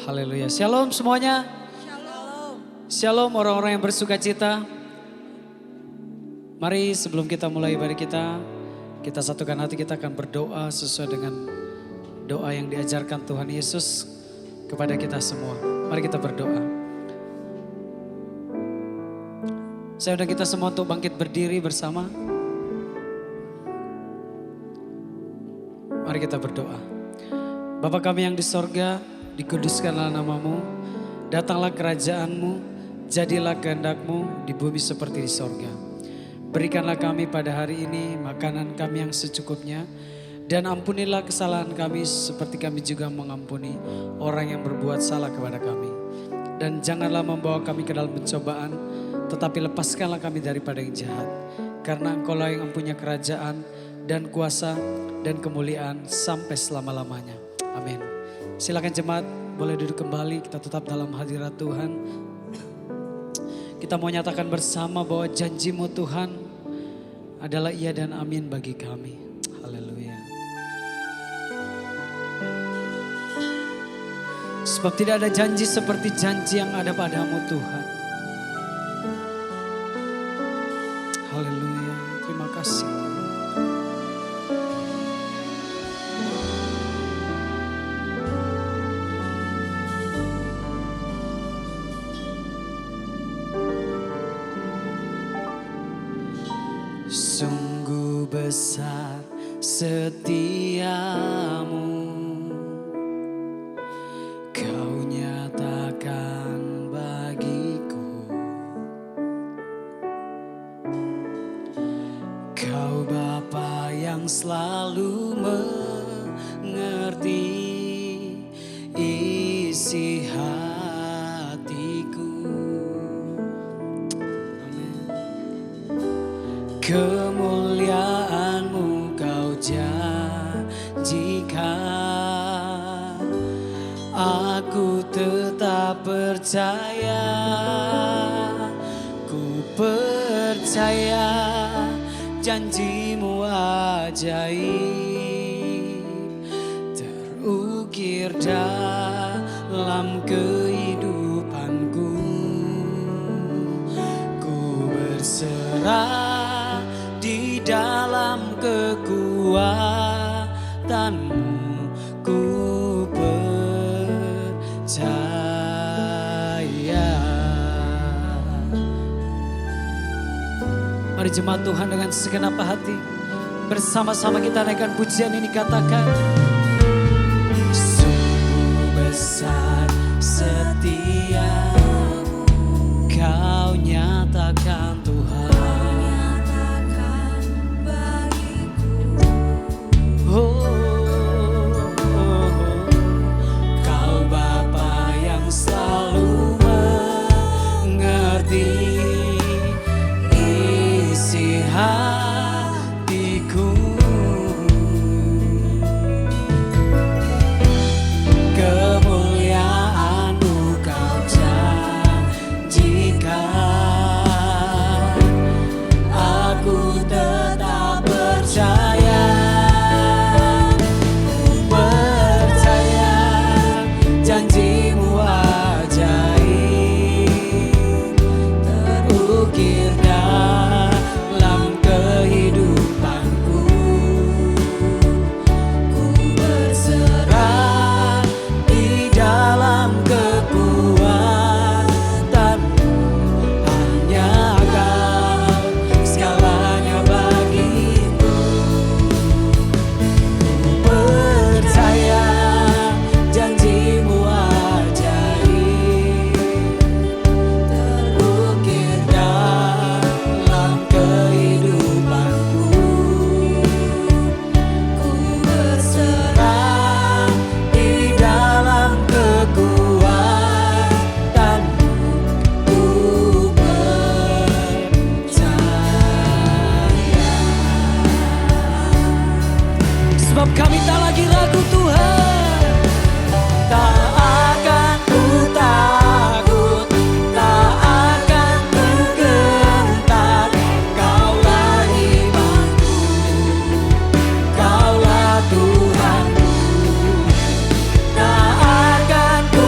Haleluya. Shalom semuanya. Shalom. Shalom orang-orang yang bersuka cita. Mari sebelum kita mulai ibadah kita satukan hati, kita akan berdoa sesuai dengan doa yang diajarkan Tuhan Yesus kepada kita semua. Mari kita berdoa. Saya undang kita semua untuk bangkit berdiri bersama. Mari kita berdoa. Bapa kami yang di sorga, dikuduskanlah namamu, datanglah kerajaanmu, jadilah kehendak-mu di bumi seperti di sorga. Berikanlah kami pada hari ini makanan kami yang secukupnya, dan ampunilah kesalahan kami seperti kami juga mengampuni orang yang berbuat salah kepada kami. Dan janganlah membawa kami ke dalam pencobaan, tetapi lepaskanlah kami daripada yang jahat. Karena Engkaulah yang mempunyai kerajaan dan kuasa dan kemuliaan sampai selama-lamanya. Amin. Silakan jemaat boleh duduk kembali, kita tetap dalam hadirat Tuhan. Kita mau nyatakan bersama bahwa janji-Mu Tuhan adalah iya dan amin bagi kami. Haleluya. Sebab tidak ada janji seperti janji yang ada padamu Tuhan. Haleluya, terima kasih. Sungguh besar setiamu, Kau nyatakan bagiku. Kau Bapa yang selalu mengerti isi hatiku. Amin. Kemuliaan-Mu Kau janjikan, aku tetap percaya, ku percaya janji-Mu ajaib, terukir dalam kehidupanku. Ku berserah di dalam kekuatan-Mu, ku percaya. Mari jemaat Tuhan dengan segenap hati bersama-sama kita naikkan pujian ini, katakan. Sungguh besar setiamu, Kau nyatakan Tuhan. Kau Bapa yang selalu mengerti isi hatiku. Kemuliaan-Mu Kau janjikan, aku tetap percaya. Janji-Mu ajaib, terukir dalam kehidupanku. Ku berserah di dalam kekuatan-Mu, hanya Kau segalanya bagiku. Ku percaya janji-Mu ajaib, terukir dalam kehidupanku. Ku berserah di dalam kekuatan-Mu, ku percaya. Sebab kami tak lagi ragu Tuhan, tak akan ku takut, tak akan ku gentar. Kaulah imanku, Kaulah Tuhanku, tak akan ku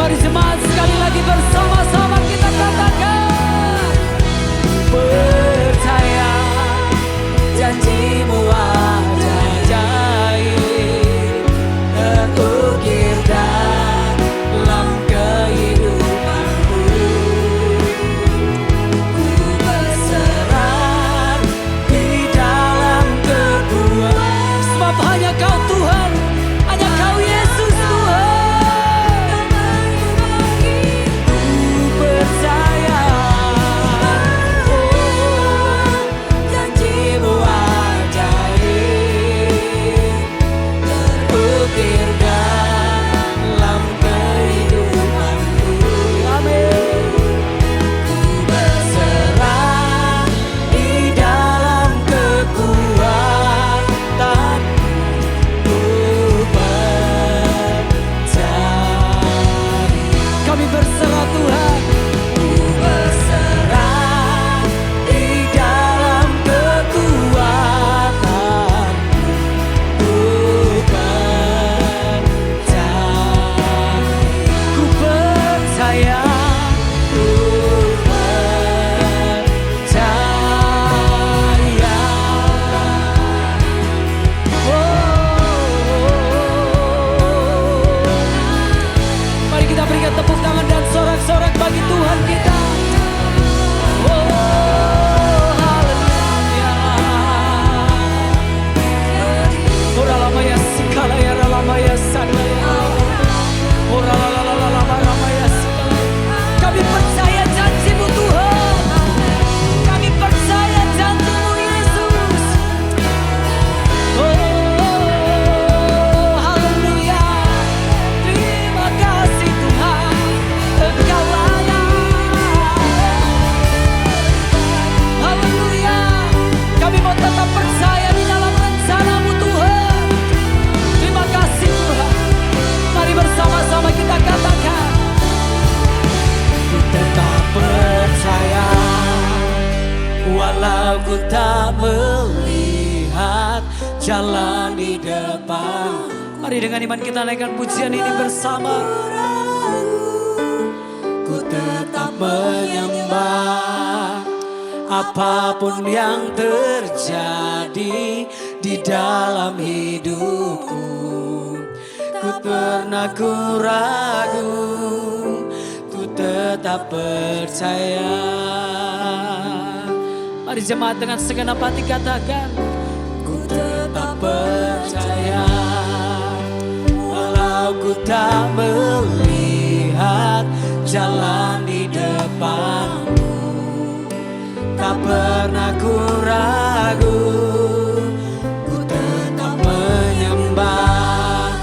Mari jemaat sekali lagi bersama-sama kita katakan, percaya janjimu ada ajaib terukir dalam kehidupanku. Ku berserah di dalam kekuatan, sebab hanya Kau Tuhan, hanya Kau Yesus Tuhan. Ku percaya, oh, janjimu ajaib terukir dalam kehidupanku. Amin. Ku berserah di dalam kekuatan, ku percaya. Kami berserah Tuhan, ku berserah di dalam kekuatan, ku percaya. Ku percaya, ku percaya. Mari kita berikan tepuk tangan dan sorak-sorak bagi Tuhan kita. Haleluya. Ora lamaya sikala ya lamaya sanaya. Ora lamaya sikala. Kami percaya janjimu Tuhan. Kami percaya janjimu Yesus. Haleluya. Terima kasih Tuhan, Engkau layak. Haleluya. Kami mau tetap percaya di dalam rencana-Mu Tuhan. Terima kasih Tuhan. Mari bersama-sama kita katakan, ku tetap percaya walau ku tak melihat jalan di depan. Mari dengan iman kita naikkan pujian ini bersama. Ku tetap menyembah apapun yang terjadi di dalam hidupku. Ku pernah ku ragu, ku tetap percaya. Mari jemaat dengan segenap hati katakan, ku tetap percaya walau ku tak melihat jalan di depanku. Tak pernah ku ragu, ku tetap menyembah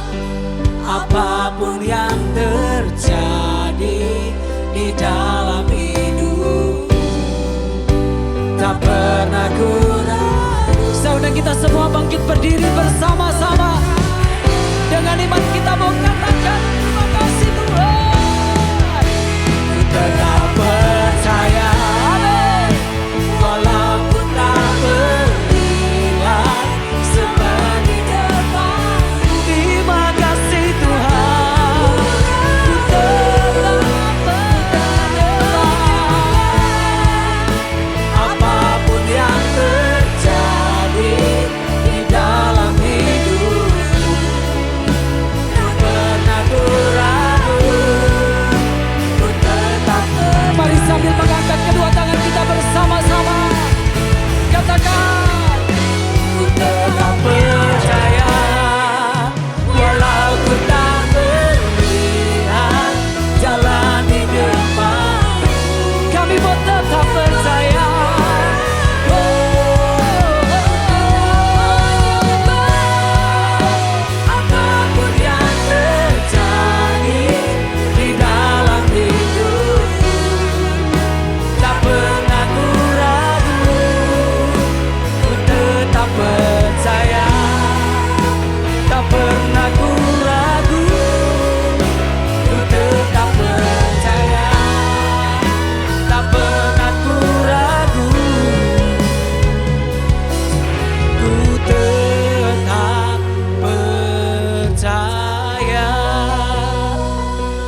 apapun yang terjadi di dalam hidupku. Tak pernah ku ragu. Saudara kita semua bangkit berdiri bersama-sama. Dengan iman kita mau katakan terima kasih Tuhan. Ku tetap percaya, amin, walau ku tak melihat seperti depan. Terima kasih Tuhan. Ku tetap percaya apapun yang terjadi di dalam hidupku. Ku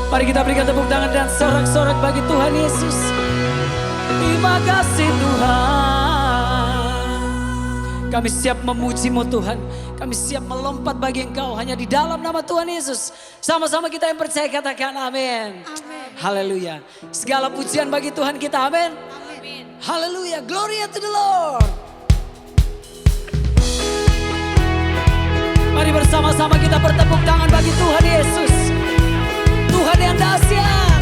Mari kita berikan tepuk tangan dan sorak-sorak bagi Tuhan Yesus. Terima kasih Tuhan. Kami siap memuji-Mu Tuhan. Kami siap melompat bagi Engkau hanya di dalam nama Tuhan Yesus. Sama-sama kita yang percaya katakan amin. Haleluya. Segala pujian bagi Tuhan kita, amin. Haleluya. Glory to the Lord. Mari bersama-sama kita bertepuk tangan bagi Tuhan Yesus. Tuhan yang dahsyat.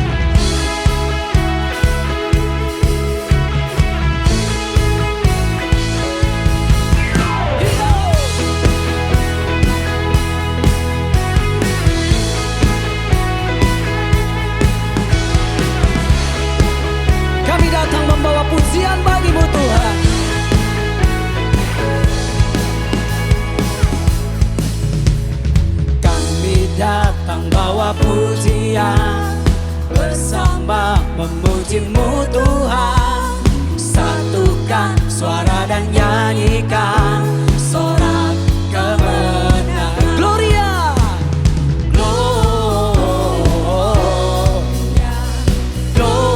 Kami datang membawa pujian bagi-Mu Tuhan. Kami datang bawa pujian, bersama memuji-Mu Tuhan. Satukan suara dan nyanyikan sorak kemenangan. Gloria, Gloria, Gloria.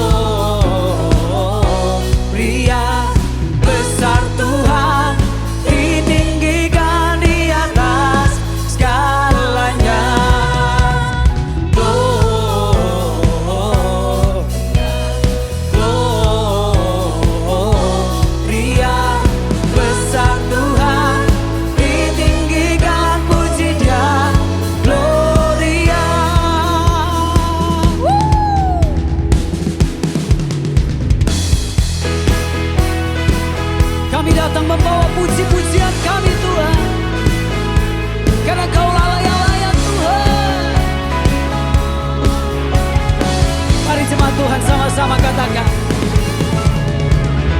Besar Tuhan, ditinggikan di atas segalanya. Kami datang membawa puji-pujian kami Tuhan, karena Kau-lah yang layak Tuhan. Mari jemaat Tuhan sama-sama katakan.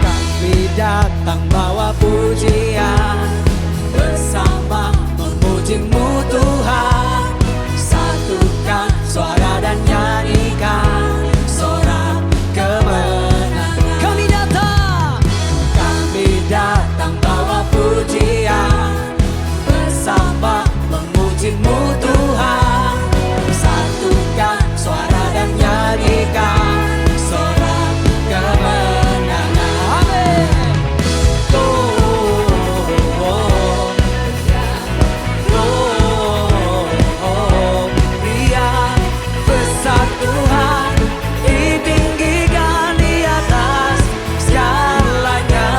Kami datang bawa pujian, bersama memuji-Mu Tuhan. Satukan suara dan nyanyikan sorak kemenangan. Kami datang bawa pujian, bersama memuji-Mu Tuhan. Satukan suara dan nyanyikan sorak kemenangan. Amin. Gloria, besar Tuhan, ditinggikan di atas segalanya.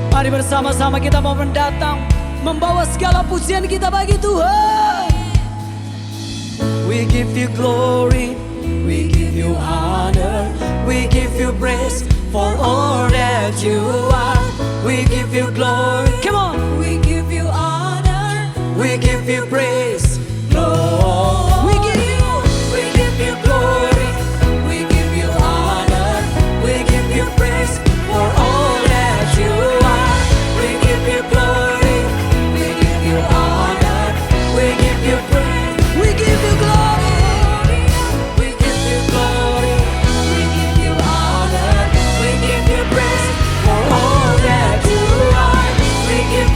Mari bersama-sama kita mau mendatang membawa segala pujian kita bagi Tuhan. We give You glory, we give You honor, we give You praise for all that You are. We give You glory, come on. We give You honor, we give You praise, Lord. We give You glory, we give You honor, we give You praise for all that You are. We give You glory, we give You honor, we give You praise, we give You glory, we give You glory, we give You honor, we give You praise for all that You are. We give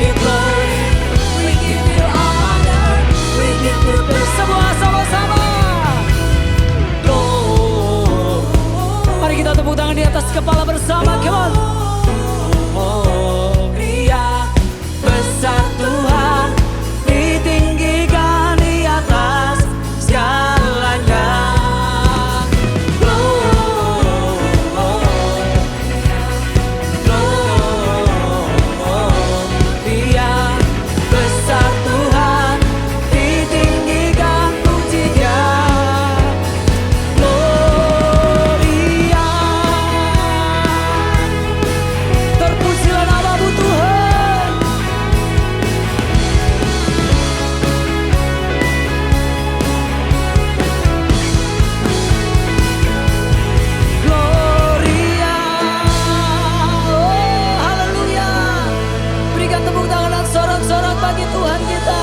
tepuk tangan dan sorak-sorak bagi Tuhan kita.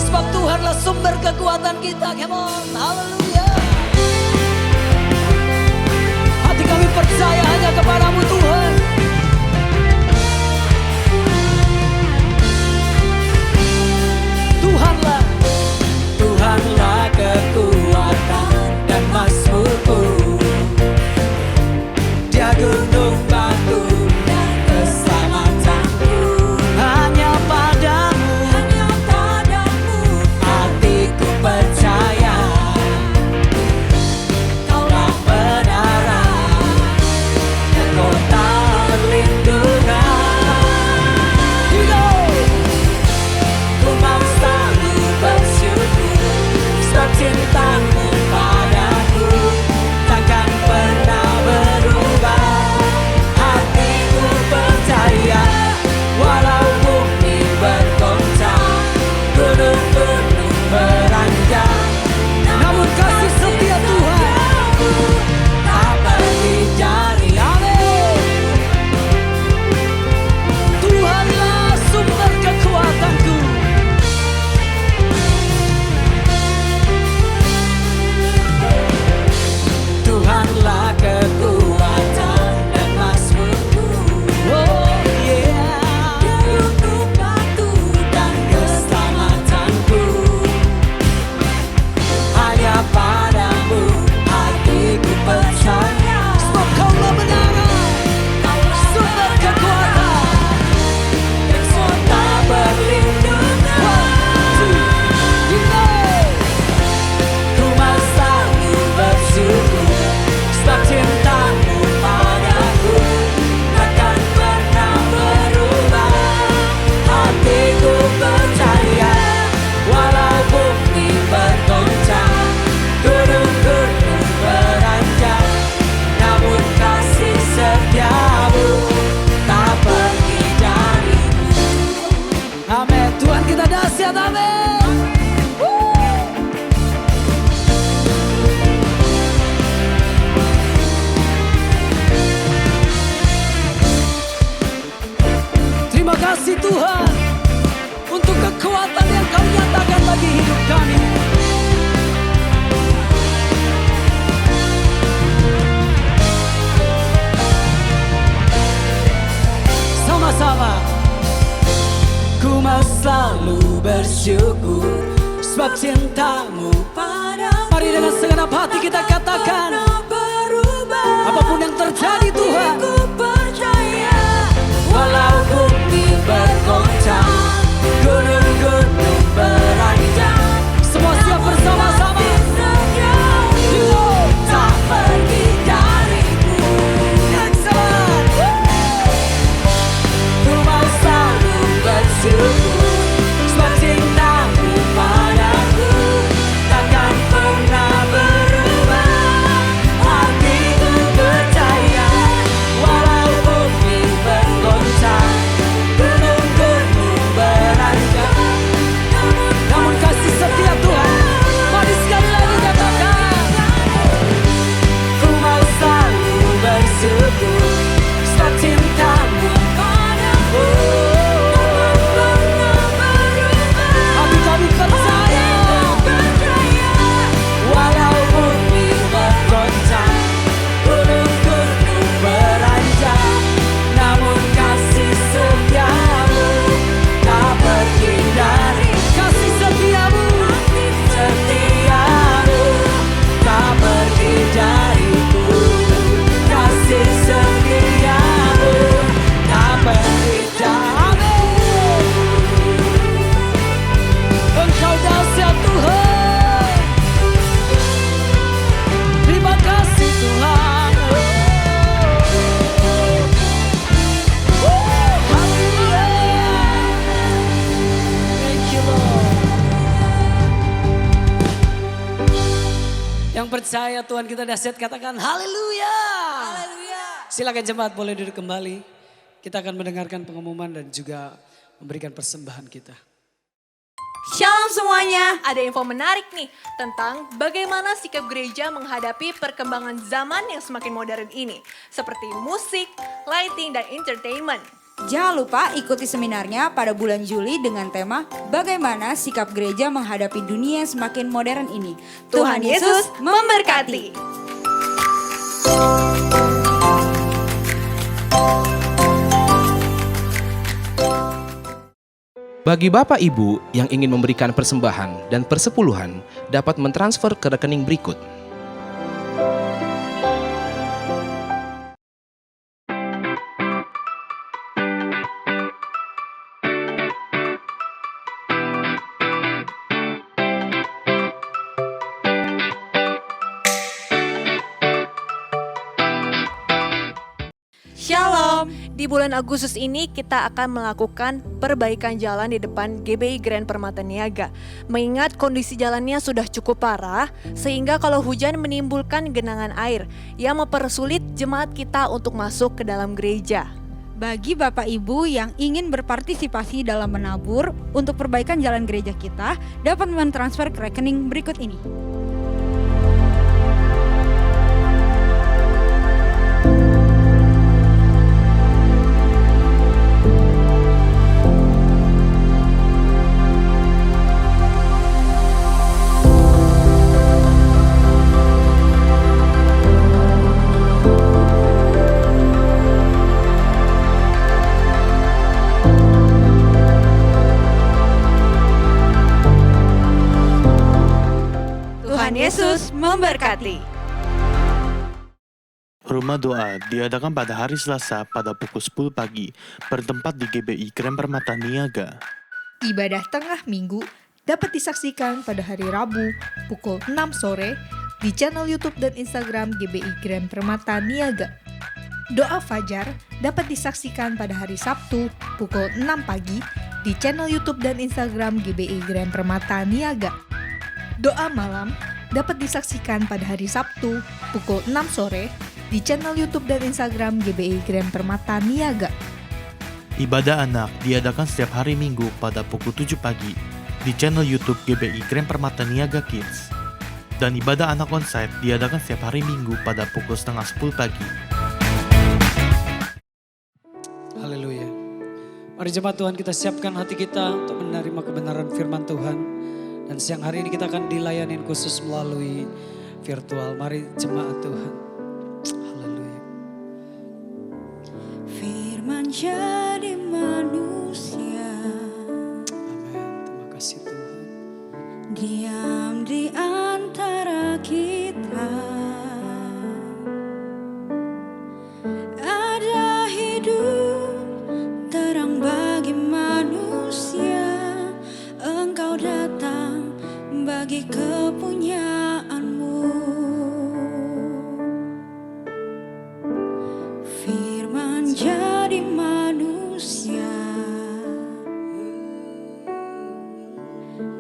Sebab Tuhanlah sumber kekuatan kita. Come on, haleluya. Hati kami percaya hanya kepadamu Tuhan. Tuhanlah, Tuhanlah kekuatan dan mazmurku. Dia gunung batu dan keselamatanku. Hanya padamu hatiku percaya. Kaulah benaran dan kota perlindungan. Ku mau selalu bersyukur sebab cintamu padaku takkan pernah berubah. Hatiku percaya walau bumi bergoncang, gunung-gunung beranjak, namun kasih setia Tuhan tak pergi dari. Amin. Tuhanlah sumber kekuatanku. Tuhanlah kekuatan dan mazmurku. Oh yeah. Dia gunung batu dan keselamatanku. Hanya padamu hatiku percaya. Sebab Kaulah benaran, sumber kekuatan dan kota perlindungan. Ku mau selalu bersyukur sebab cintamu padaku takkan pernah berubah. Hatiku percaya walau bumi bergoncang, gunung-gunung beranjak, namun kasih setiamu tak pergi dariku. Amin. Tuhan kita dahsyat. Amin. Terima kasih Tuhan untuk kekuatan yang Kau nyatakan bagi hidup kami. Sama-sama. Ku mau selalu bersyukur sebab cintamu padaku. Mari dengan segenap hati kita katakan, apapun yang terjadi Tuhan, walau bumi bergoncang, gunung-gunung beranjak, semua siap bersama-sama. Tak pergi dariku. Ku mau selalu bersyukur sebab cintamu padaku takkan pernah berubah. Hatiku percaya walau bumi bergoncang, gunung-gunung beranjak, namun kasih setia Tuhan. Mari sekali lagi katakan, ku mau selalu bersyukur sebab cintamu padaku takkan pernah berubah. Hati kami percaya walau bumi bergoncang, gunung-gunung beranjak, namun kasih setiamu tak pergi dari. Kasih setiamu tak pergi dariku. Kasih setiamu tak pergi dari. Engkau dahsyat Tuhan. Terima kasih Tuhan. Haleluya. Thank you Lord. Yang percaya Tuhan kita dahsyat katakan haleluya. Silakan jemaat boleh duduk kembali. Kita akan mendengarkan pengumuman dan juga memberikan persembahan kita. Shalom semuanya, ada info menarik nih tentang bagaimana sikap gereja menghadapi perkembangan zaman yang semakin modern ini. Seperti musik, lighting, dan entertainment. Jangan lupa ikuti seminarnya pada bulan Juli dengan tema Bagaimana Sikap Gereja Menghadapi Dunia yang Semakin Modern ini. Tuhan Yesus memberkati. Bagi Bapak Ibu yang ingin memberikan persembahan dan persepuluhan dapat mentransfer ke rekening berikut. Shalom. Di bulan Agustus ini kita akan melakukan perbaikan jalan di depan GBI Grand Permata Niaga. Mengingat kondisi jalannya sudah cukup parah, sehingga kalau hujan menimbulkan genangan air yang mempersulit jemaat kita untuk masuk ke dalam gereja. Bagi Bapak Ibu yang ingin berpartisipasi dalam menabur untuk perbaikan jalan gereja kita, dapat mentransfer ke rekening berikut ini. Tuhan Yesus memberkati. Rumah doa diadakan pada hari Selasa pada pukul 10 pagi, bertempat di GBI Grand Permata Niaga. Ibadah tengah minggu dapat disaksikan pada hari Rabu pukul 6 sore di channel YouTube dan Instagram GBI Grand Permata Niaga. Doa fajar dapat disaksikan pada hari Sabtu pukul 6 pagi di channel YouTube dan Instagram GBI Grand Permata Niaga. Doa malam dapat disaksikan pada hari Sabtu pukul 6 sore di channel YouTube dan Instagram GBI Grand Permata Niaga. Ibadah anak diadakan setiap hari Minggu pada pukul 7 pagi di channel YouTube GBI Grand Permata Niaga Kids. Dan ibadah anak onsite diadakan setiap hari Minggu pada pukul setengah 10 pagi. Haleluya. Mari jemaat Tuhan, kita siapkan hati kita untuk menerima kebenaran firman Tuhan. Dan siang hari ini kita akan dilayanin khusus melalui virtual. Mari jemaat Tuhan. Haleluya. Firman jadi manusia, Amin. Terima kasih Tuhan. diam di antara kita. Ada hidup terang bagi manusia. Engkau datang bagi kepunyaanmu. Firman jadi manusia,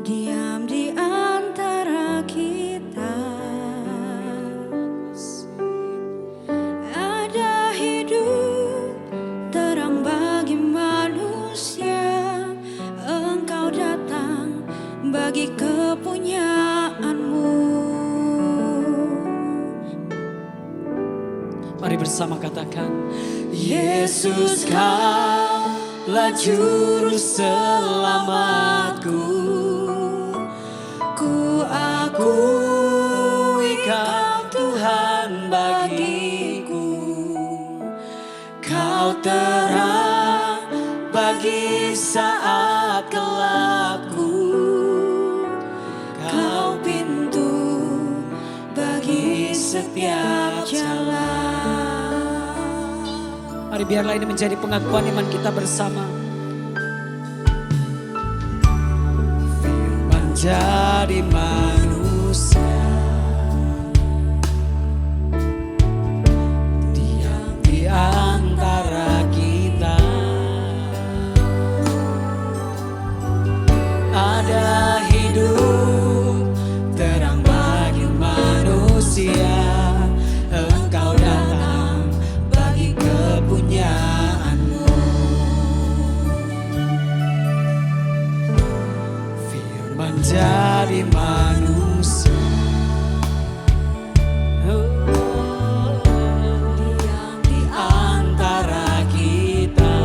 diam di antara kita. Ada hidup terang bagi manusia. Engkau datang bagi kepunyaanmu. Mari bersama katakan, Yesus kaulah juru selamatku. Ku akui Kau Tuhan bagiku. Kau terang bagi saat gelapku. Kau pintu bagi setiap jalan. Mari biarlah ini menjadi pengakuan iman kita bersama. Firman jadi manusia, diam di antara kita. Ada hidup terang bagi manusia. Engkau datang bagi kepunyaanmu. Firman jadi manusia. Diam di antara kita.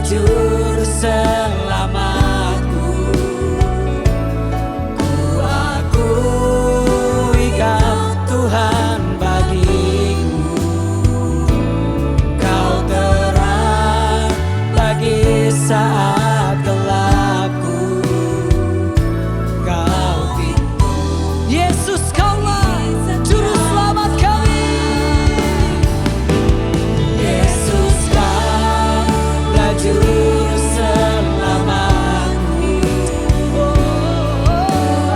juru selamatku. Ku akui Kau Tuhan bagiku. Kau terang bagi saat gelapku. Kau pintu Yesus, Kaulah juru selamat kami. Yesus, Kaulah juru selamatku.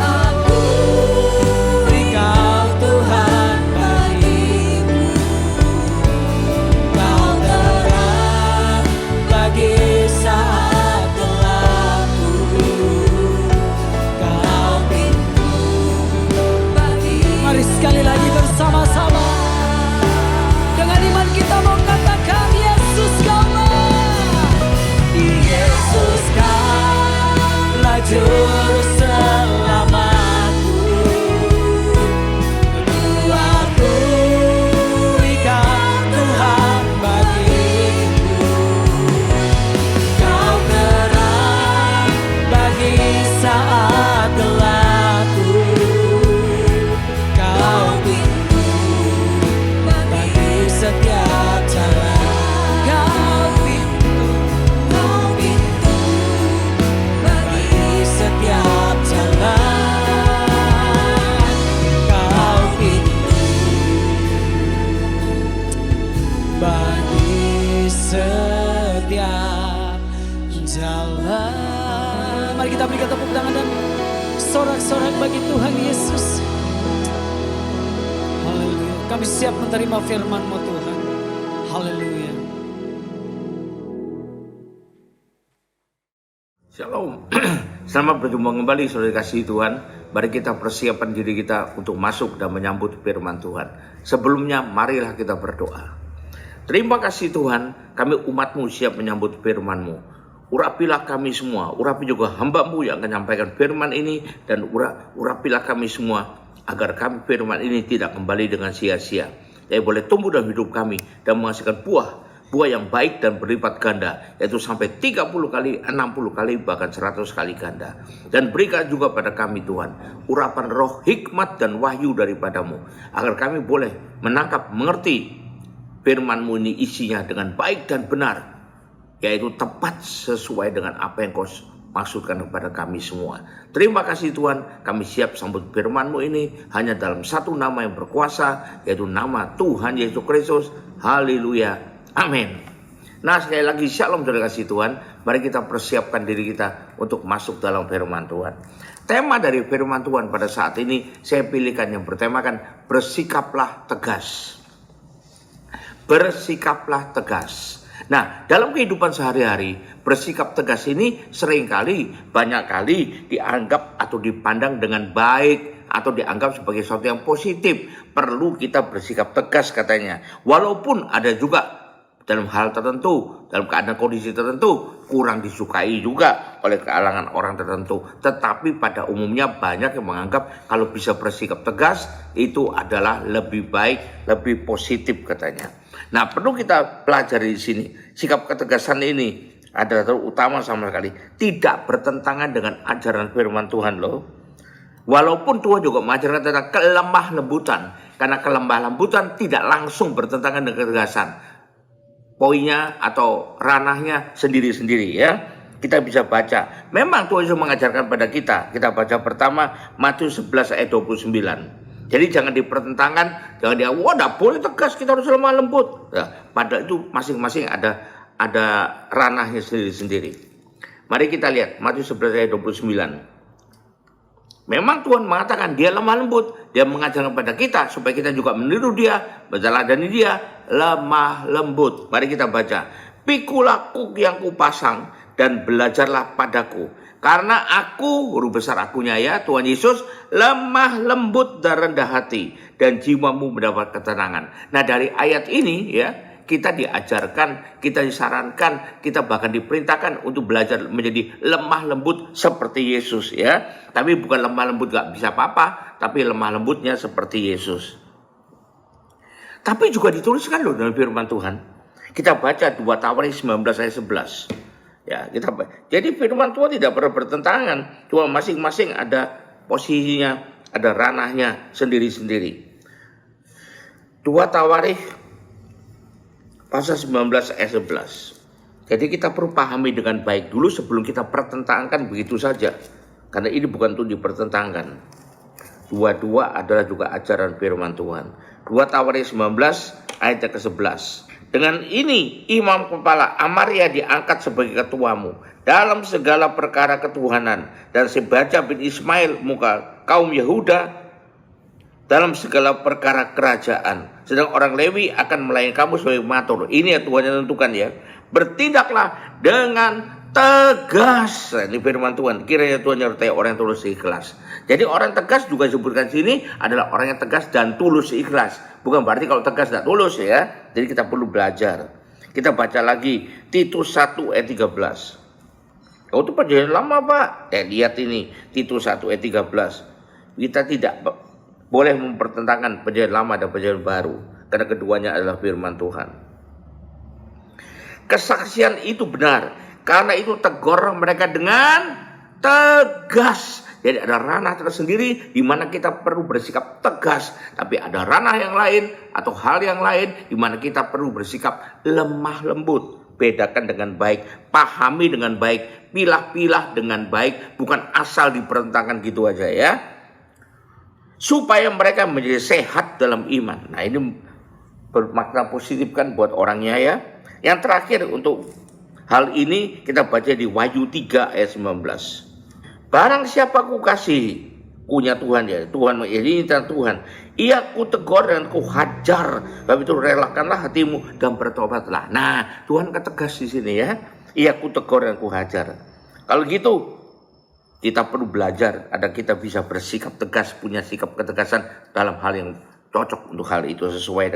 Akui Kau Tuhan bagiku. Kau terang bagi saat gelapku. Kau pintu bagi. Mari sekali lagi bersama-sama dengan iman kita mengatakan Yesus Kaulah. Yesus Kaulah juru selamatku. Ku akui Kau Tuhan bagiku. Kau terang bagi saat gelapku. Kau pintu bagi setiap jalan. Kau pintu bagi setiap jalan. Kau pintu bagi setiap jalan. Mari kita berikan tepuk tangan dan sorak-sorak bagi Tuhan Yesus. Haleluya. Kami siap menerima firman-Mu Tuhan. Haleluya. Shalom. Selamat berjumpa kembali saudara kasih Tuhan. Mari kita persiapkan diri kita untuk masuk dan menyambut firman Tuhan. Sebelumnya marilah kita berdoa. Terima kasih Tuhan, kami umat-Mu siap menyambut firman-Mu. Urapilah kami semua, urapi juga hamba-Mu yang akan menyampaikan firman ini. Dan urapilah kami semua agar kami firman ini tidak kembali dengan sia-sia. Tapi boleh tumbuh dalam hidup kami dan menghasilkan buah yang baik dan berlipat ganda, yaitu sampai 30 kali, 60 kali, bahkan 100 kali ganda. Dan berikan juga pada kami Tuhan urapan roh hikmat dan wahyu daripadamu, agar kami boleh menangkap, mengerti firman-Mu ini isinya dengan baik dan benar, yaitu tepat sesuai dengan apa yang Kau maksudkan kepada kami semua. Terima kasih Tuhan, kami siap sambut firman-Mu ini hanya dalam satu nama yang berkuasa, yaitu nama Tuhan Yesus Kristus. Haleluya. Amin. Nah, sekali lagi shalom saudara kasih Tuhan. Mari kita persiapkan diri kita untuk masuk dalam firman Tuhan. Tema dari firman Tuhan pada saat ini saya pilihkan yang bertemakan bersikaplah tegas. Bersikaplah tegas. Nah, dalam kehidupan sehari-hari, bersikap tegas ini seringkali, banyak kali dianggap atau dipandang dengan baik atau dianggap sebagai sesuatu yang positif. Perlu kita bersikap tegas katanya. Walaupun ada juga dalam hal tertentu, dalam keadaan kondisi tertentu, kurang disukai juga oleh kalangan orang tertentu. Tetapi pada umumnya banyak yang menganggap kalau bisa bersikap tegas itu adalah lebih baik, lebih positif katanya. Nah, perlu kita pelajari di sini. Sikap ketegasan ini adalah terutama sama sekali tidak bertentangan dengan ajaran firman Tuhan loh. Walaupun Tuhan juga mengajarkan tentang kelemah lembutan, karena kelemah lembutan tidak langsung bertentangan dengan ketegasan. Poinnya atau ranahnya sendiri-sendiri ya. Kita bisa baca. Memang Tuhan Yesus mengajarkan pada kita. Kita baca pertama Matius 11 ayat 29. Jadi jangan dipertentangkan, jangan dia, wah tidak boleh tegas, kita harus lemah lembut. Nah, padahal itu masing-masing ada ranahnya sendiri-sendiri. Mari kita lihat Matius 11 ayat 29. Memang Tuhan mengatakan dia lemah lembut. Dia mengajarkan kepada kita supaya kita juga meniru dia, meneladani dia, lemah lembut. Mari kita baca. Pikulah kuk yang kupasang dan belajarlah padaku. Karena aku, huruf besar akunya ya, Tuhan Yesus, lemah lembut dan rendah hati. Dan jiwamu mendapat ketenangan. Nah dari ayat ini ya, kita diajarkan, kita disarankan, kita bahkan diperintahkan untuk belajar menjadi lemah lembut seperti Yesus ya. Tapi bukan lemah lembut gak bisa apa-apa, tapi lemah lembutnya seperti Yesus. Tapi juga dituliskan loh dalam firman Tuhan. Kita baca 2 Tawaris 19 ayat 11. Ya, jadi firman Tuhan tidak pernah bertentangan, cuma masing-masing ada posisinya, ada ranahnya sendiri-sendiri. 2 Tawarikh pasal 19 ayat 11. Jadi kita perlu pahami dengan baik dulu sebelum kita pertentangkan begitu saja. Karena ini bukan untuk dipertentangkan. Dua-dua adalah juga ajaran firman Tuhan. 2 Tawarikh 19 ayat ke-11. Dengan ini imam kepala Amaria diangkat sebagai ketuamu dalam segala perkara ketuhanan, dan Sebaja bin Ismail muka kaum Yehuda dalam segala perkara kerajaan. Sedang orang Lewi akan melayani kamu sebagai matur. Ini ya Tuhan yang tentukan ya. Bertindaklah dengan tegas. Nah, ini firman Tuhan. Kiranya Tuhan nyertai orang yang tulus ikhlas. Jadi orang tegas juga disebutkan sini adalah orang yang tegas dan tulus ikhlas. Bukan berarti kalau tegas tidak tulus ya. Jadi kita perlu belajar. Kita baca lagi Titus 1 ayat 13. Oh, itu perjanjian lama Pak. Lihat ini Titus 1 ayat 13. Kita tidak boleh mempertentangkan perjanjian lama dan perjanjian baru. Karena keduanya adalah firman Tuhan. Kesaksian itu benar. Karena itu tegur mereka dengan tegas. Jadi ada ranah tersendiri di mana kita perlu bersikap tegas. Tapi ada ranah yang lain atau hal yang lain di mana kita perlu bersikap lemah lembut. Bedakan dengan baik, pahami dengan baik, pilah-pilah dengan baik. Bukan asal dipertentangkan gitu aja ya. Supaya mereka menjadi sehat dalam iman. Nah ini bermakna positif kan buat orangnya ya. Yang terakhir untuk hal ini kita baca di Wahyu 3 ayat 19. Barang siapa ku kasih, kunya Tuhan ya, Tuhan ini Tuhan. Ia ku tegur dan ku hajar. Sebab itu relakanlah hatimu dan bertobatlah. Nah, Tuhan ketegas di sini ya. Ia ku tegur dan ku hajar. Kalau gitu, kita perlu belajar agar kita bisa bersikap tegas, punya sikap ketegasan dalam hal yang cocok untuk hal itu sesuai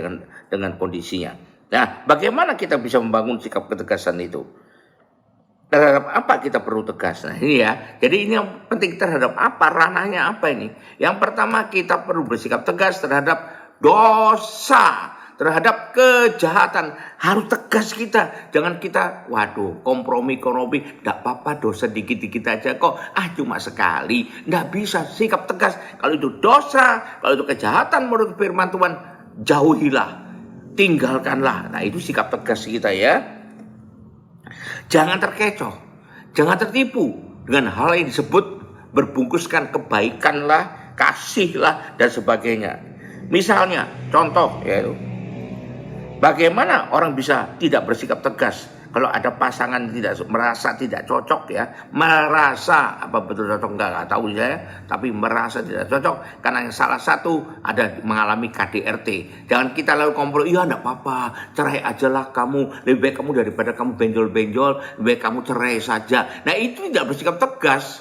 dengan kondisinya. Nah, bagaimana kita bisa membangun sikap ketegasan itu? Terhadap apa kita perlu tegas? Nah ini ya, jadi ini yang penting terhadap apa, ranahnya apa ini. Yang pertama kita perlu bersikap tegas terhadap dosa, terhadap kejahatan. Harus tegas kita, jangan kita waduh kompromi, tidak apa-apa dosa dikit-dikit aja kok, cuma sekali. Tidak bisa, sikap tegas. Kalau itu dosa, kalau itu kejahatan menurut firman Tuhan, jauhilah, tinggalkanlah. Nah itu sikap tegas kita ya. Jangan terkecoh, jangan tertipu dengan hal yang disebut berbungkuskan kebaikan lah, kasih lah, dan sebagainya. Misalnya, contoh yaitu, bagaimana orang bisa tidak bersikap tegas kalau ada pasangan tidak merasa tidak cocok ya, merasa apa betul cocok enggak tahu saya, tapi merasa tidak cocok karena yang salah satu ada mengalami KDRT. Jangan kita lalu kompromi, iya enggak apa-apa, cerai ajalah kamu, lebih baik kamu daripada kamu benjol-benjol, lebih baik kamu cerai saja. Nah itu tidak bersikap tegas.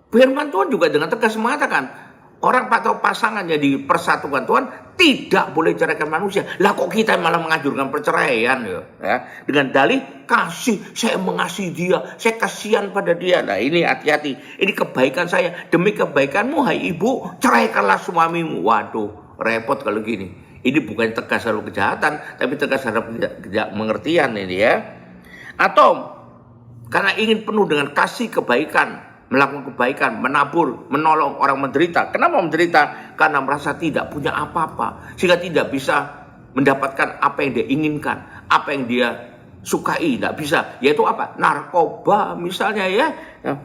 Firman Tuhan juga dengan tegas mengatakan, orang atau pasangannya di persatuan Tuhan tidak boleh ceraikan manusia. Lah kok kita malah menganjurkan perceraian ya? Dengan dalih kasih, saya mengasihi dia, saya kasihan pada dia. Nah ini hati-hati, ini kebaikan saya, demi kebaikanmu hai ibu, ceraikanlah suamimu. Waduh, repot kalau gini. Ini bukan tegas terhadap kejahatan, tapi tegas terhadap tidak mengertian ini ya. Atau karena ingin penuh dengan kasih kebaikan, melakukan kebaikan, menabur, menolong orang menderita. Kenapa menderita? Karena merasa tidak punya apa-apa, sehingga tidak bisa mendapatkan apa yang dia inginkan, apa yang dia sukai, tidak bisa. Yaitu apa? Narkoba misalnya ya,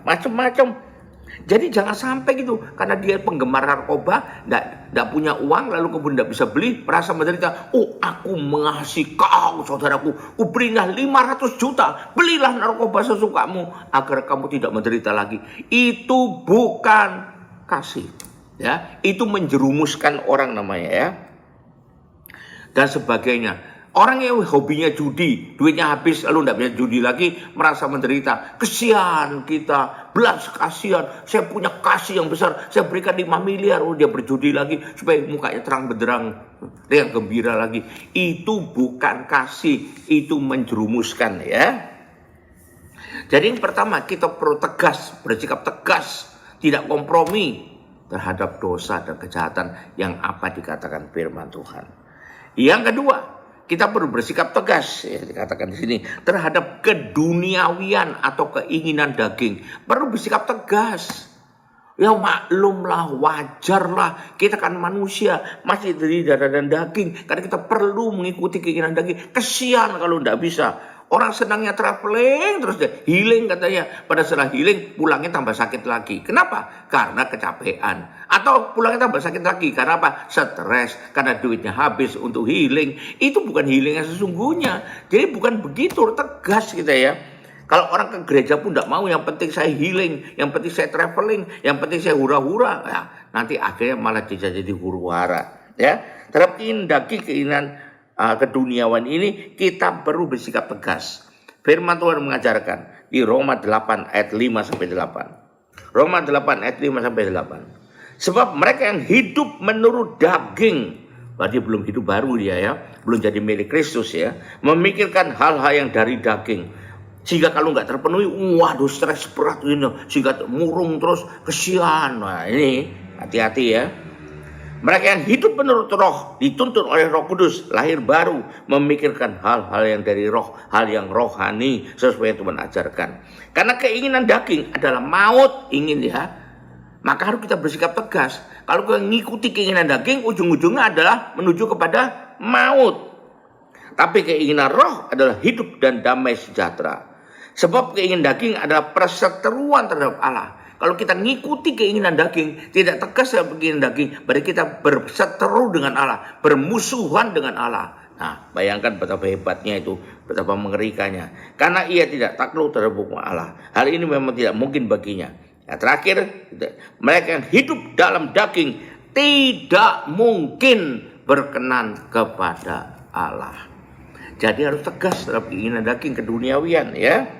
macam-macam. Jadi jangan sampai gitu, karena dia penggemar narkoba, tidak punya uang, lalu kemudian tidak bisa beli, merasa menderita. Oh, aku mengasihi kau, saudaraku, ku berinya 500 juta, belilah narkoba sesukamu, agar kamu tidak menderita lagi. Itu bukan kasih, ya. Itu menjerumuskan orang namanya ya, dan sebagainya. Orang yang hobinya judi, duitnya habis lalu tidak bisa judi lagi, merasa menderita. Kesian kita, belas kasihan. Saya punya kasih yang besar, saya berikan 5 miliar, dia berjudi lagi supaya mukanya terang benderang, dia gembira lagi. Itu bukan kasih, itu menjerumuskan ya. Jadi yang pertama kita perlu tegas, bersikap tegas, tidak kompromi terhadap dosa dan kejahatan yang apa dikatakan firman Tuhan. Yang kedua, kita perlu bersikap tegas, ya, dikatakan di sini, terhadap keduniawian atau keinginan daging. Perlu bersikap tegas. Ya maklumlah, wajarlah, kita kan manusia, masih dari darah dan daging, karena kita perlu mengikuti keinginan daging. Kesian kalau tidak bisa. Orang senangnya traveling terus deh, healing katanya. Pada setelah healing pulangnya tambah sakit lagi. Kenapa? Karena kecapean. Atau pulangnya tambah sakit lagi karena apa? Stres, karena duitnya habis untuk healing. Itu bukan healing yang sesungguhnya. Jadi bukan begitu, tegas kita ya. Kalau orang ke gereja pun tidak mau, yang penting saya healing, yang penting saya traveling, yang penting saya hura-hura. Ya, nanti akhirnya malah jadi huru-hara. Ya, terhadap keinginan keduniawan ini kita perlu bersikap tegas. Firman Tuhan mengajarkan di Roma 8 ayat 5 sampai 8. Roma 8 ayat 5 sampai 8. Sebab mereka yang hidup menurut daging, berarti belum hidup baru dia ya, belum jadi milik Kristus ya, memikirkan hal-hal yang dari daging. Sehingga kalau nggak terpenuhi, waduh stres berat ini, sehingga murung terus, kesian. Nah ini hati-hati ya. Mereka yang hidup menurut roh, dituntun oleh Roh Kudus, lahir baru, memikirkan hal-hal yang dari roh, hal yang rohani, sesuai yang Tuhan ajarkan. Karena keinginan daging adalah maut, ingin ya, maka harus kita bersikap tegas. Kalau kita mengikuti keinginan daging, ujung-ujungnya adalah menuju kepada maut. Tapi keinginan roh adalah hidup dan damai sejahtera. Sebab keinginan daging adalah perseteruan terhadap Allah. Kalau kita ngikuti keinginan daging, tidak tegas dalam keinginan daging, berarti kita berseteru dengan Allah, bermusuhan dengan Allah. Nah, bayangkan betapa hebatnya itu, betapa mengerikannya. Karena ia tidak takluk terhadap hukum Allah. Hal ini memang tidak mungkin baginya. Nah, terakhir, mereka yang hidup dalam daging tidak mungkin berkenan kepada Allah. Jadi harus tegas dalam keinginan daging keduniawian ya.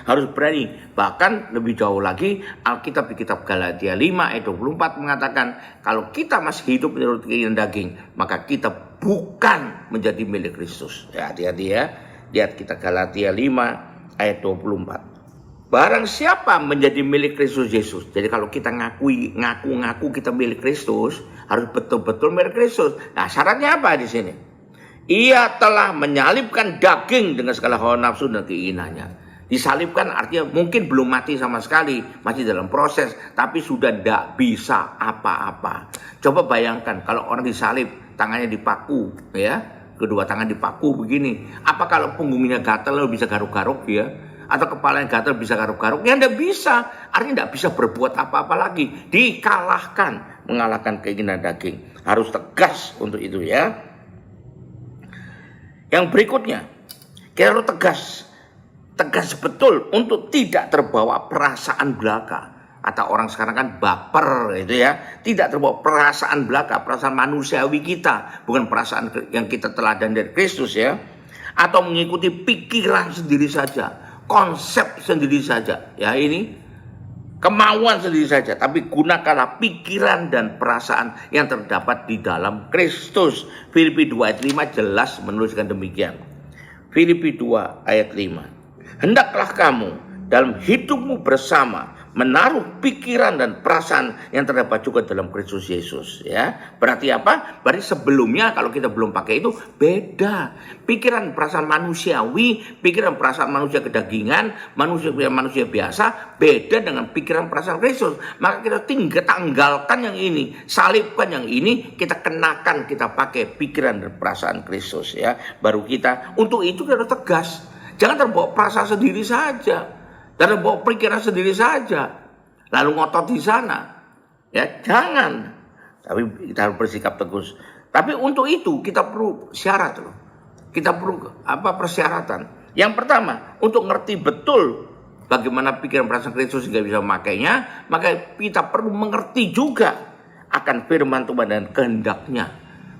Harus berani. Bahkan lebih jauh lagi, Alkitab di kitab Galatia 5 ayat 24 mengatakan, kalau kita masih hidup menurut keinginan daging, maka kita bukan menjadi milik Kristus. Ya, hati-hati ya. Lihat kita Galatia 5 ayat 24. Barang siapa menjadi milik Kristus Yesus. Jadi kalau kita ngaku kita milik Kristus, harus betul-betul milik Kristus. Nah, syaratnya apa di sini? Ia telah menyalibkan daging dengan segala hawa nafsu dan keinginannya. Disalibkan artinya mungkin belum mati sama sekali, masih dalam proses, tapi sudah tidak bisa apa-apa. Coba bayangkan kalau orang disalib, tangannya dipaku, ya, kedua tangan dipaku begini. Apa kalau punggungnya gatal lalu bisa garuk-garuk ya? Atau kepalanya gatal bisa garuk-garuk? Ya tidak bisa, artinya tidak bisa berbuat apa-apa lagi. Dikalahkan, mengalahkan keinginan daging. Harus tegas untuk itu ya. Yang berikutnya, kita harus tegas betul untuk tidak terbawa perasaan belaka. Atau orang sekarang kan baper gitu ya. Tidak terbawa perasaan belaka, perasaan manusiawi kita, bukan perasaan yang kita teladan dari Kristus ya. Atau mengikuti pikiran sendiri saja, konsep sendiri saja. Ya ini kemauan sendiri saja, tapi gunakanlah pikiran dan perasaan yang terdapat di dalam Kristus. Filipi 2 ayat 5 jelas menuliskan demikian. Filipi 2 ayat 5. Hendaklah kamu dalam hidupmu bersama menaruh pikiran dan perasaan yang terdapat juga dalam Kristus Yesus ya. Berarti apa? Berarti sebelumnya kalau kita belum pakai itu beda. Pikiran perasaan manusiawi, pikiran perasaan manusia kedagingan, manusia biasa beda dengan pikiran perasaan Kristus. Maka kita tanggalkan yang ini, salibkan yang ini, kita kenakan, kita pakai pikiran dan perasaan Kristus ya. Baru kita untuk itu kita harus tegas. Jangan terbawa perasaan sendiri saja. Dan terbawa pikiran sendiri saja. Lalu ngotot di sana. Ya, jangan. Tapi kita harus bersikap tegas. Tapi untuk itu kita perlu syarat loh. Kita perlu persyaratan. Yang pertama, untuk ngerti betul bagaimana pikiran perasaan Kristus sehingga bisa memakainya, maka kita perlu mengerti juga akan firman Tuhan dan kehendaknya.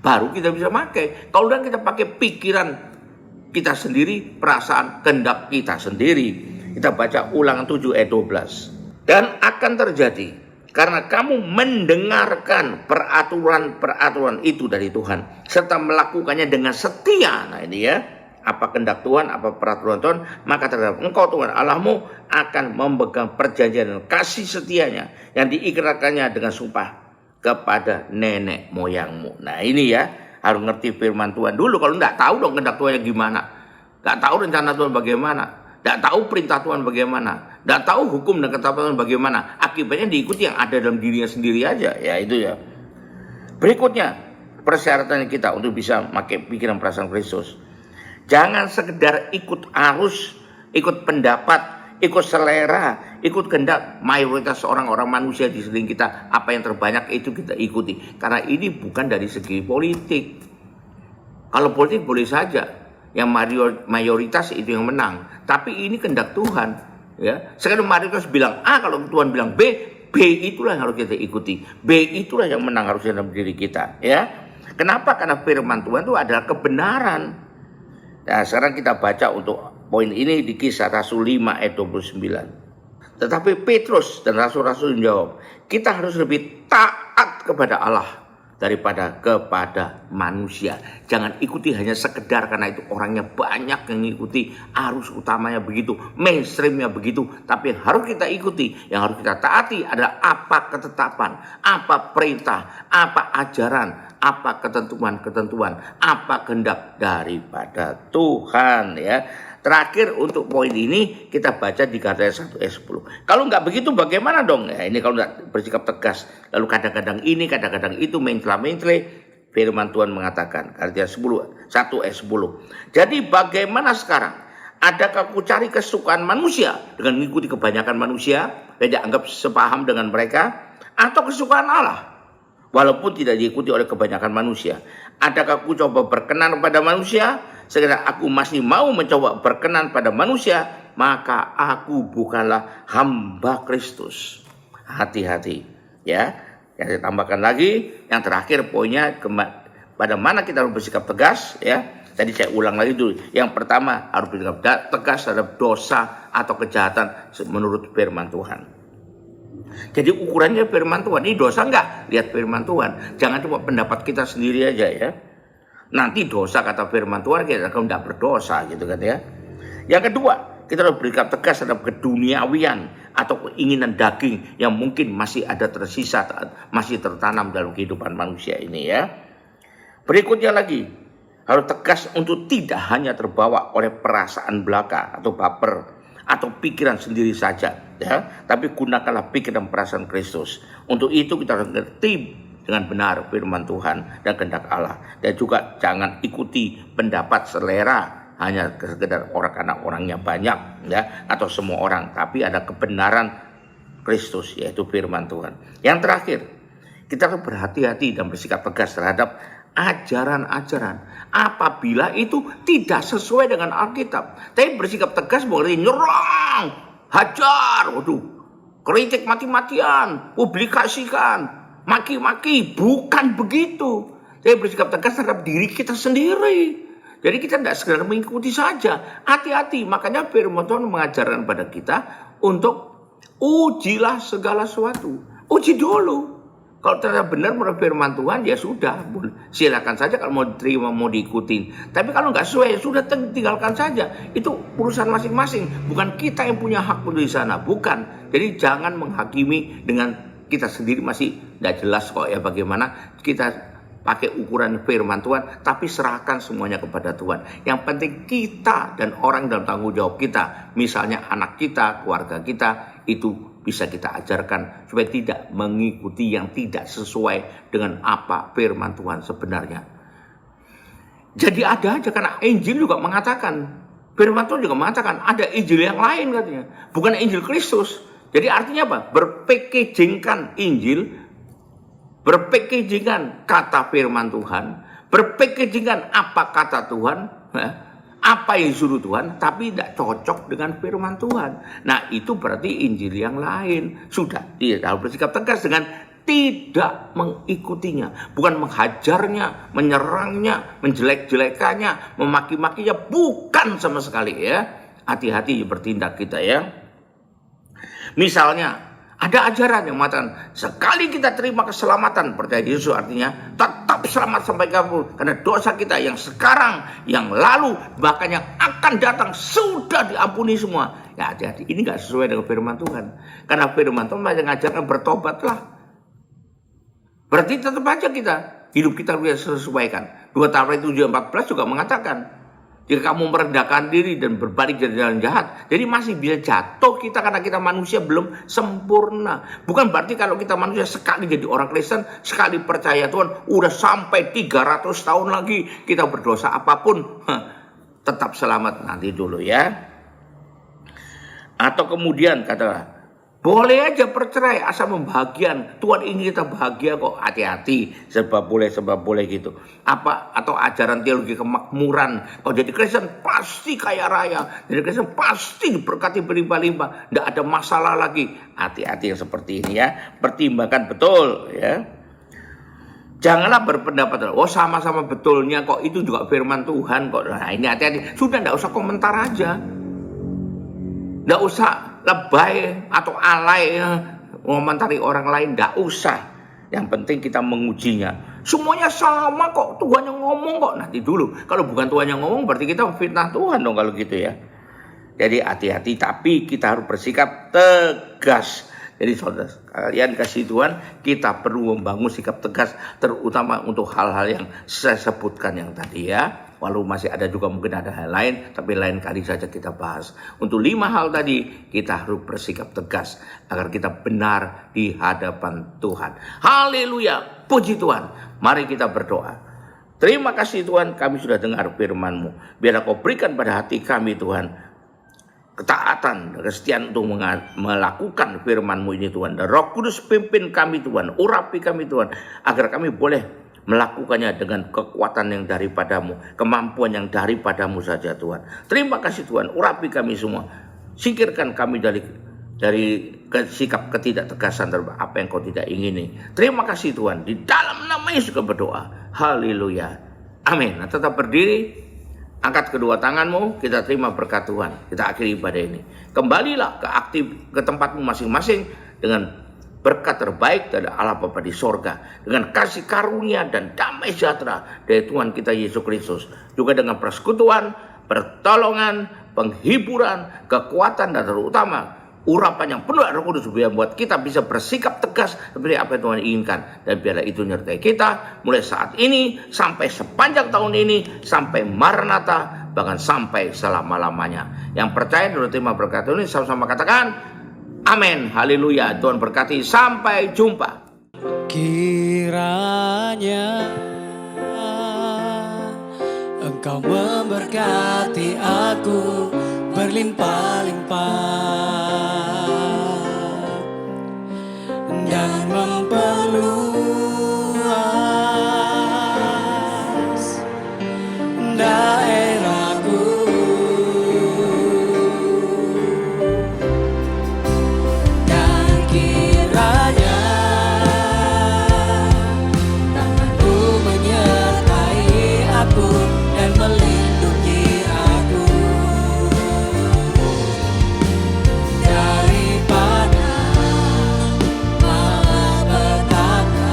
Baru kita bisa pakai. Kalau udah kita pakai pikiran kita sendiri, perasaan kehendak kita sendiri. Kita baca Ulangan 7 ayat 12. Dan akan terjadi karena kamu mendengarkan peraturan-peraturan itu dari Tuhan serta melakukannya dengan setia. Nah ini ya, apa kehendak Tuhan, apa peraturan Tuhan, maka terhadap engkau Tuhan Allahmu akan memegang perjanjian dan kasih setianya yang diikrarkannya dengan sumpah kepada nenek moyangmu. Nah ini ya, Harus ngerti firman Tuhan dulu. Kalau nggak tahu dong kehendak Tuhan gimana, nggak tahu rencana Tuhan bagaimana, nggak tahu perintah Tuhan bagaimana, nggak tahu hukum dan ketetapan Tuhan bagaimana, akibatnya diikuti yang ada dalam dirinya sendiri aja. Ya itu ya. Berikutnya, persyaratan kita untuk bisa pakai pikiran perasaan Kristus. Jangan sekedar ikut arus, ikut pendapat, ikut selera, ikut kehendak mayoritas orang-orang manusia di sekeliling kita. Apa yang terbanyak itu kita ikuti. Karena ini bukan dari segi politik. Kalau politik boleh saja, yang mayoritas itu yang menang. Tapi ini kehendak Tuhan. Ya, sekarang mayoritas bilang A, kalau Tuhan bilang B, B itulah yang harus kita ikuti. B itulah yang menang harusnya dalam diri kita. Ya, kenapa? Karena firman Tuhan itu adalah kebenaran. Nah, sekarang kita baca untuk poin ini di Kisah Rasul 5 ayat 29. Tetapi Petrus dan rasul-rasul menjawab, kita harus lebih taat kepada Allah daripada kepada manusia. Jangan ikuti hanya sekedar karena itu orangnya banyak yang mengikuti, arus utamanya begitu, mainstreamnya begitu. Tapi yang harus kita ikuti, yang harus kita taati adalah apa ketetapan, apa perintah, apa ajaran, apa ketentuan-ketentuan, apa kehendak daripada Tuhan, ya. Terakhir untuk poin ini kita baca di Galatia 1 ayat 10. Kalau nggak begitu bagaimana dong? Ya, ini kalau nggak bersikap tegas, lalu kadang-kadang ini, kadang-kadang itu, mencela-mencela, firman Tuhan mengatakan Galatia 1 ayat 10. Jadi bagaimana sekarang? Adakah aku cari kesukaan manusia dengan mengikuti kebanyakan manusia, tidak anggap sepaham dengan mereka, atau kesukaan Allah walaupun tidak diikuti oleh kebanyakan manusia? Adakah aku coba berkenan kepada manusia? Sekiranya aku masih mau mencoba berkenan pada manusia, maka aku bukanlah hamba Kristus. Hati-hati, ya. Yang saya tambahkan lagi, yang terakhir poinnya pada mana kita harus bersikap tegas, ya. Tadi saya ulang lagi dulu. Yang pertama harus bersikap tegas terhadap dosa atau kejahatan menurut firman Tuhan. Jadi ukurannya firman Tuhan. Ini dosa enggak? Lihat firman Tuhan. Jangan cuma pendapat kita sendiri aja, ya. Nanti dosa kata firman Tuhan kita akan tidak berdosa gitu kan, ya. Yang kedua, kita harus bersikap tegas terhadap keduniawian atau keinginan daging yang mungkin masih ada tersisa, masih tertanam dalam kehidupan manusia ini, ya. Berikutnya lagi, harus tegas untuk tidak hanya terbawa oleh perasaan belaka atau baper atau pikiran sendiri saja, ya. Tapi gunakanlah pikiran perasaan Kristus. Untuk itu kita harus ngerti dengan benar firman Tuhan dan kehendak Allah. Dan juga jangan ikuti pendapat selera hanya sekedar orang karena orangnya banyak, ya, atau semua orang, tapi ada kebenaran Kristus yaitu firman Tuhan. Yang terakhir, kita harus berhati-hati dan bersikap tegas terhadap ajaran-ajaran apabila itu tidak sesuai dengan Alkitab. Tapi bersikap tegas berarti nyerang, hajar, kritik mati-matian, publikasikan, maki-maki, bukan begitu. Saya bersikap tegas terhadap diri kita sendiri. Jadi kita tidak sekedar mengikuti saja. Hati-hati, makanya firman Tuhan mengajarkan pada kita untuk ujilah segala sesuatu. Uji dulu. Kalau ternyata benar menurut firman Tuhan, ya sudah, silakan saja kalau mau diterima, mau diikutin. Tapi kalau nggak sesuai, ya sudah tinggalkan saja. Itu urusan masing-masing. Bukan kita yang punya hak di sana, bukan. Jadi jangan menghakimi dengan kita sendiri masih tidak jelas kok, ya, bagaimana kita pakai ukuran firman Tuhan, tapi serahkan semuanya kepada Tuhan. Yang penting kita dan orang dalam tanggung jawab kita, misalnya anak kita, keluarga kita, itu bisa kita ajarkan supaya tidak mengikuti yang tidak sesuai dengan apa firman Tuhan sebenarnya. Jadi ada aja, karena Injil juga mengatakan, firman Tuhan juga mengatakan ada Injil yang lain katanya, bukan Injil Kristus. Jadi artinya apa? Berpackagingkan Injil, berpackagingkan kata firman Tuhan, berpackagingkan apa kata Tuhan, apa yang disuruh Tuhan, tapi tidak cocok dengan firman Tuhan. Nah, itu berarti Injil yang lain. Sudah, dia harus bersikap tegas dengan tidak mengikutinya, bukan menghajarnya, menyerangnya, menjelek-jelekannya, memaki-makinya, bukan sama sekali, ya. Hati-hati bertindak kita, ya. Misalnya ada ajaran yang mengatakan sekali kita terima keselamatan, percaya Yesus artinya tetap selamat sampai kabur, karena dosa kita yang sekarang, yang lalu, bahkan yang akan datang sudah diampuni semua. Ya hati-hati, ini gak sesuai dengan firman Tuhan. Karena firman Tuhan mengajarkan bertobatlah. Berarti tetap aja kita hidup kita harus disesuaikan. 2 Tawarik 7:14 juga mengatakan, jika kamu merendahkan diri dan berbalik dari jalan jahat, jadi masih bisa jatuh kita karena kita manusia belum sempurna. Bukan berarti kalau kita manusia sekali jadi orang Kristen, sekali percaya Tuhan, udah sampai 300 tahun lagi kita berdosa apapun, tetap selamat nanti dulu ya. Atau kemudian katakanlah, boleh aja bercerai asal membahagian. Tuhan ingin kita bahagia kok. Hati-hati, serba boleh gitu. Apa atau ajaran teologi kemakmuran. Kalau jadi Kristen pasti kaya raya. Jadi Kristen pasti diberkati berlimpah-limpah. Tidak ada masalah lagi. Hati-hati yang seperti ini ya. Pertimbangkan betul ya. Janganlah berpendapat, oh sama-sama betulnya kok, itu juga firman Tuhan kok. Nah ini hati-hati. Sudah tidak usah komentar aja. Tidak usah lebay atau alay mengomentari orang lain, tidak usah. Yang penting kita mengujinya. Semuanya sama kok, Tuhan yang ngomong kok. Nanti dulu, kalau bukan Tuhan yang ngomong berarti kita fitnah Tuhan dong kalau gitu ya. Jadi hati-hati, tapi kita harus bersikap tegas. Jadi saudara kalian kasih Tuhan, kita perlu membangun sikap tegas, terutama untuk hal-hal yang saya sebutkan yang tadi ya. Walau masih ada juga mungkin ada hal lain, tapi lain kali saja kita bahas. Untuk 5 hal tadi, kita harus bersikap tegas agar kita benar di hadapan Tuhan. Haleluya, puji Tuhan. Mari kita berdoa. Terima kasih Tuhan, kami sudah dengar firman-Mu. Biarlah Kau berikan pada hati kami Tuhan, ketaatan, kesetiaan untuk melakukan firman-Mu ini Tuhan. Dan Roh Kudus pimpin kami Tuhan, urapi kami Tuhan, agar kami boleh melakukannya dengan kekuatan yang daripadamu, kemampuan yang daripadamu saja Tuhan. Terima kasih Tuhan, urapi kami semua. Singkirkan kami dari sikap ketidaktegasan terhadap apa yang Kau tidak ingini. Terima kasih Tuhan, di dalam nama Yesus kami berdoa. Haleluya. Amin. Nah, tetap berdiri, angkat kedua tanganmu, kita terima berkat Tuhan. Kita akhiri ibadah ini. Kembalilah ke tempatmu masing-masing dengan berkat terbaik dari Allah Bapa di sorga, dengan kasih karunia dan damai sejahtera dari Tuhan kita Yesus Kristus, juga dengan persekutuan, pertolongan, penghiburan, kekuatan, dan terutama urapan yang penuh Roh Kudus yang membuat kita bisa bersikap tegas seperti apa yang Tuhan inginkan. Dan biarlah itu menyertai kita mulai saat ini sampai sepanjang tahun ini, sampai Maranatha, bahkan sampai selama-lamanya. Yang percaya dan terima berkat ini sama-sama katakan amin. Haleluya. Tuhan berkati. Sampai jumpa. Kiranya Engkau memberkati aku berlimpah-limpah dan memperluas daerahku. Dan kiranya tanganmu menyertai aku dan melindungi aku daripada malapetaka.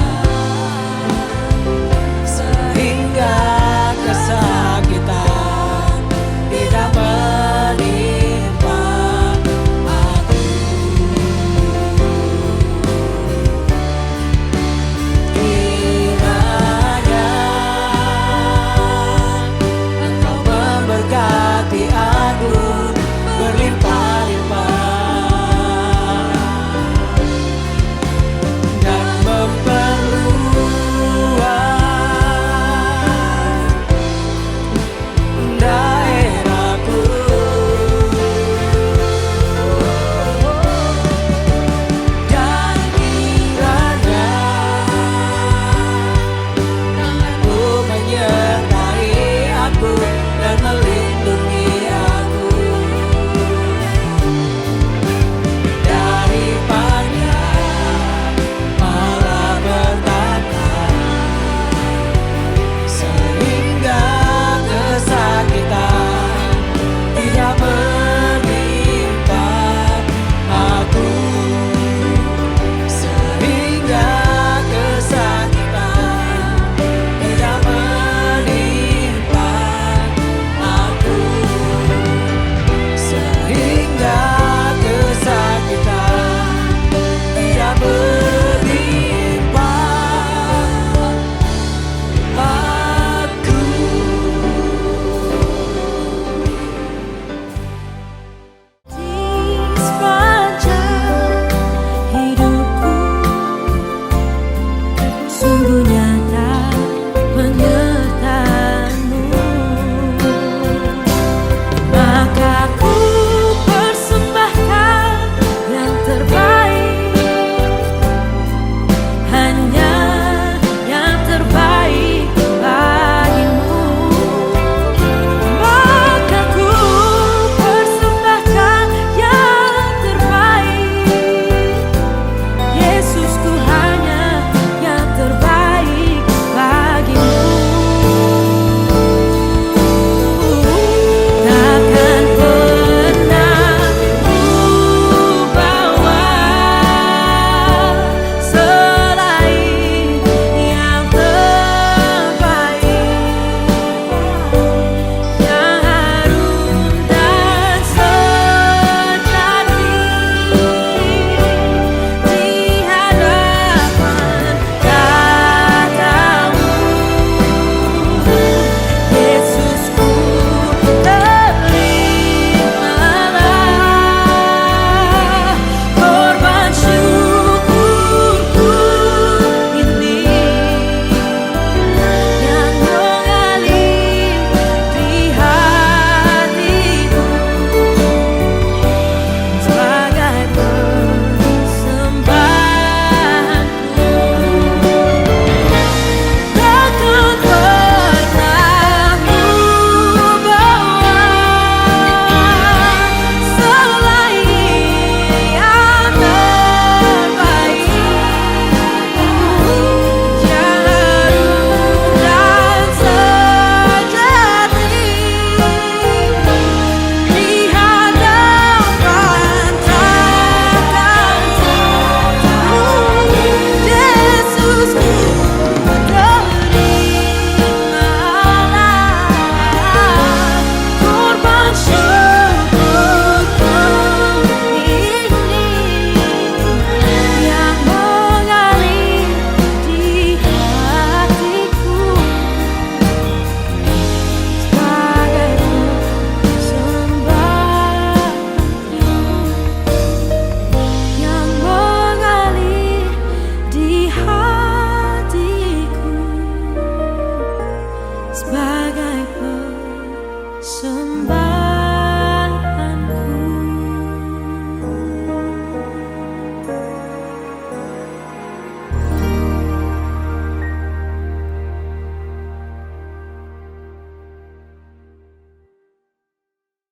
sembah